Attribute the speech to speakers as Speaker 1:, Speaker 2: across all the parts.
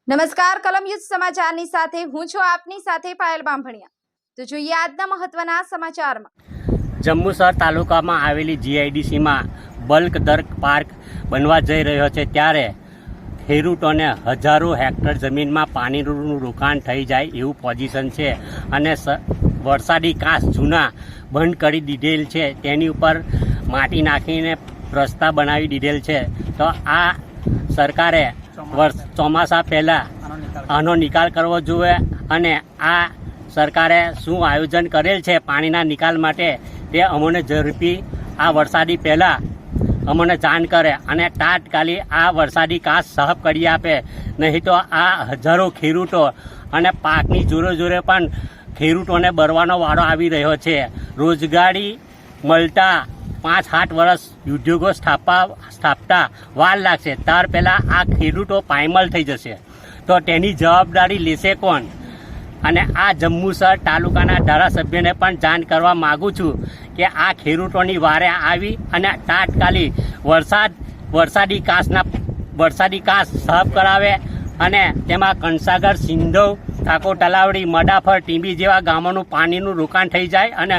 Speaker 1: નમસ્કાર, કલમ યુદ્ધ સમાચારની સાથે હું છું આપની સાથે પાયલ બામભણિયા। તો જોઈએ આજના મહત્વના સમાચારમાં।
Speaker 2: જંબુસર તાલુકામાં આવેલી જીઆઈડીસીમાં બલ્ક દર્ક પાર્ક બનવા જઈ રહ્યો છે, ત્યારે ખેડૂતોને હજારો હેક્ટર જમીનમાં પાણીનું રોકાણ થઈ જાય એવું પોઝિશન છે અને વરસાદી કાંસ જૂના બંધ કરી દીધેલ છે, તેની ઉપર માટી નાખીને રસ્તા બનાવી દીધેલ છે। તો આ સરકારે ચોમાસા પહેલાં આનો નિકાલ કરવો જોઈએ અને આ સરકારે શું આયોજન કરેલ છે પાણીના નિકાલ માટે તે અમને ઝડપી આ વરસાદી પહેલાં અમને જાણ કરે અને તાત્કાલિક આ વરસાદી કાંસ સાફ કરી આપે, નહીં તો આ હજારો ખેડૂતો અને પાકની જોરે જોરે પણ ખેડૂતોને બરવાનો વારો આવી રહ્યો છે। રોજગારી મળતા 5-7 વર્ષ ઉદ્યોગો સ્થાપતા વાર લાગશે, ત્યાર પહેલાં આ ખેડૂતો પાયમાલ થઈ જશે, તો તેની જવાબદારી લેશે કોણ? અને આ જંબુસર તાલુકાના ધારાસભ્યને પણ જાણ કરવા માગું છું કે આ ખેડૂતોની વારે આવી અને તાત્કાલિક વરસાદી કાંસ સાફ કરાવે અને તેમાં કંસાગર, સિંધવ, ઠાકોર તલાવડી, મડાફર, ટીંબી જેવા ગામોનું પાણીનું રોકાણ થઈ જાય અને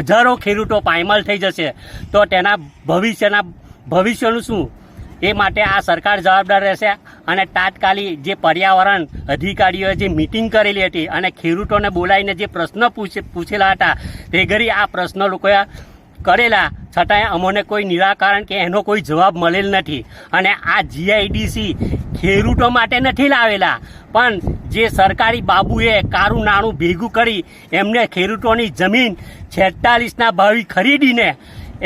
Speaker 2: હજારો ખેડૂતો પાયમાલ થઈ જશે, તો તેના ભવિષ્યનું શું? એ માટે આ સરકાર જવાબદાર રહેશે અને તાત્કાલિક જે પર્યાવરણ અધિકારીઓએ જે મિટિંગ કરેલી હતી અને ખેડૂતોને બોલાવીને જે પ્રશ્ન પૂછેલા હતા તે ઘડી આ પ્રશ્નો લોકોએ કરેલા, છતાંય અમને કોઈ નિરાકરણ કે એનો કોઈ જવાબ મળેલ નથી। અને આ જીઆઈડીસી ખેડૂતો માટે નથી લાવેલા, પણ જે સરકારી બાબુએ કારું નાણું ભેગું કરી એમને ખેડૂતોની જમીન 46ના ભાવે ખરીદીને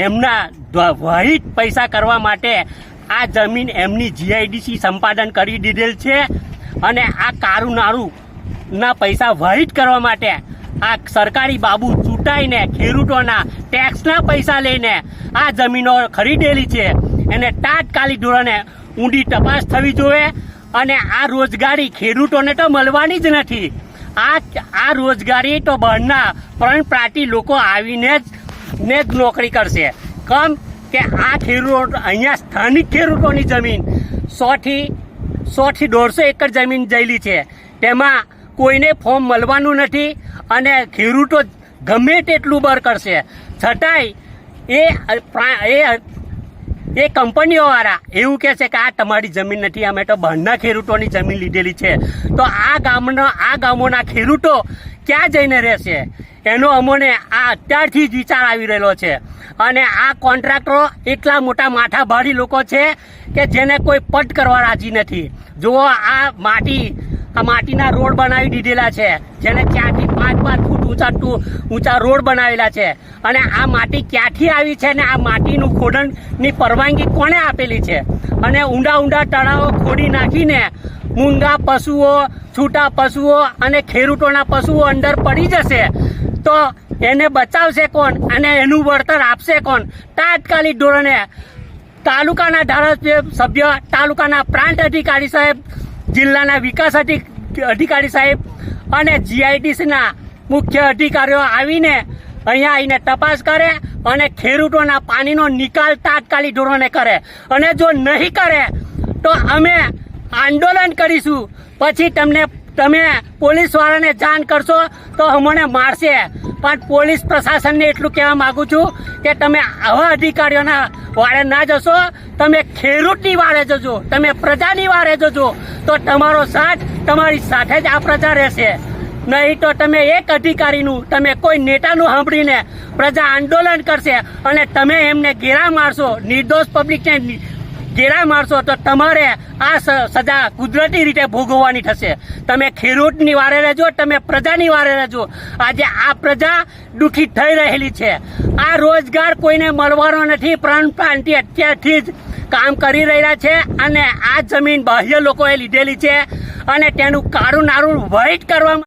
Speaker 2: એમના વાહિત પૈસા કરવા માટે આ જમીન એમની જીઆઈડીસી સંપાદન કરી દીધેલ છે અને આ કારું નાણુંના પૈસા વાહિત કરવા માટે આ સરકારી બાબુ ચૂંટાઈને ખેડૂતોના ટેક્સના પૈસા લઈને આ જમીનો ખરીદેલી છે, એને તાત્કાલિક ધોરણે ઊંડી તપાસ થવી જોઈએ અને આ રોજગારી ખેડૂતોને તો મળવાની જ નથી। આ રોજગારી તો બહારના પરપ્રાંતિ લોકો આવીને જ નોકરી કરશે, કેમ કે આ ખેડૂતો અહીંયા સ્થાનિક ખેડૂતોની જમીન 100-150 એકર જમીન જયેલી છે, તેમાં કોઈને ફોર્મ મળવાનું નથી અને ખેડૂતો ગમે તેટલું બર કરશે, છતાંય એ કંપનીઓવાળા એવું કહે છે કે આ તમારી જમીન નથી, અમે તો બહારના ખેડૂતોની જમીન લીધેલી છે। તો આ ગામોના ખેડૂતો ક્યાં જઈને રહેશે એનો અમને આ અત્યારથી જ વિચાર આવી રહેલો છે। અને આ કોન્ટ્રાક્ટરો એટલા મોટા માથાભારી લોકો છે કે જેને કોઈ પટ કરવા રાજી નથી। જુઓ, આ માટીના રોડ બનાવી દીધેલા છે, જેને 4 થી 5 ફૂટ ઊંચા રોડ બનાવેલા છે, અને આ માટી ક્યાંથી આવી છે ને આ માટીનું ખોદણની પરવાનગી કોણે આપેલી છે? અને ઊંડા તળાવો ખોદી નાખીને મૂંગા પશુઓ, છૂટા પશુઓ અને ખેડૂતોના પશુઓ અંદર પડી જશે, તો એને બચાવશે કોણ અને એનું વળતર આપશે કોણ? તાત્કાલિક ધોરણે તાલુકાના ધારાસભ્ય, તાલુકાના પ્રાંત અધિકારી સાહેબ, જિલ્લાના વિકાસ અધિકારી સાહેબ અને જીઆઈડીસીના મુખ્ય અધિકારીઓ આવીને અહીંયા આવીને તપાસ કરે અને ખેડૂતોના પાણીનો નિકાલ તાત્કાલિક ધોરણે કરે, અને જો નહીં કરે તો અમે આંદોલન કરીશું। પછી તમે પોલીસવાળાને જાણ કરશો તો અમને મારશે, પણ પોલીસ પ્રશાસનને એટલું કહેવા માગું છું કે તમે આવા અધિકારીઓના વારે ના જશો, તમે ખેડૂતની વારે જજો, તમે પ્રજાની વારે જજો, તો તમારો સાથ તમારી સાથે જ આ પ્રજા રહેશે, નહીં તો તમે એક અધિકારીનું, તમે કોઈ નેતાનું સાંભળીને પ્રજા આંદોલન કરશે અને તમે એમને ઘેરા મારશો, નિર્દોષ પબ્લિકને ઘેરા મારશો, તો તમારે આ સજા કુદરતી રીતે ભોગવવાની થશે। તમે ખેડૂતની વારે રહેજો, તમે પ્રજાની વારે રહેજો। આજે આ પ્રજા દુઃખી થઈ રહેલી છે, આ રોજગાર કોઈને મળવાનો નથી, પ્રાંતિ અત્યારથી જ કામ કરી રહ્યા છે અને આ જમીન બાહ્ય લોકોએ લીધેલી છે અને તેનું કારું નારું વ્હાઇટ કરવામાં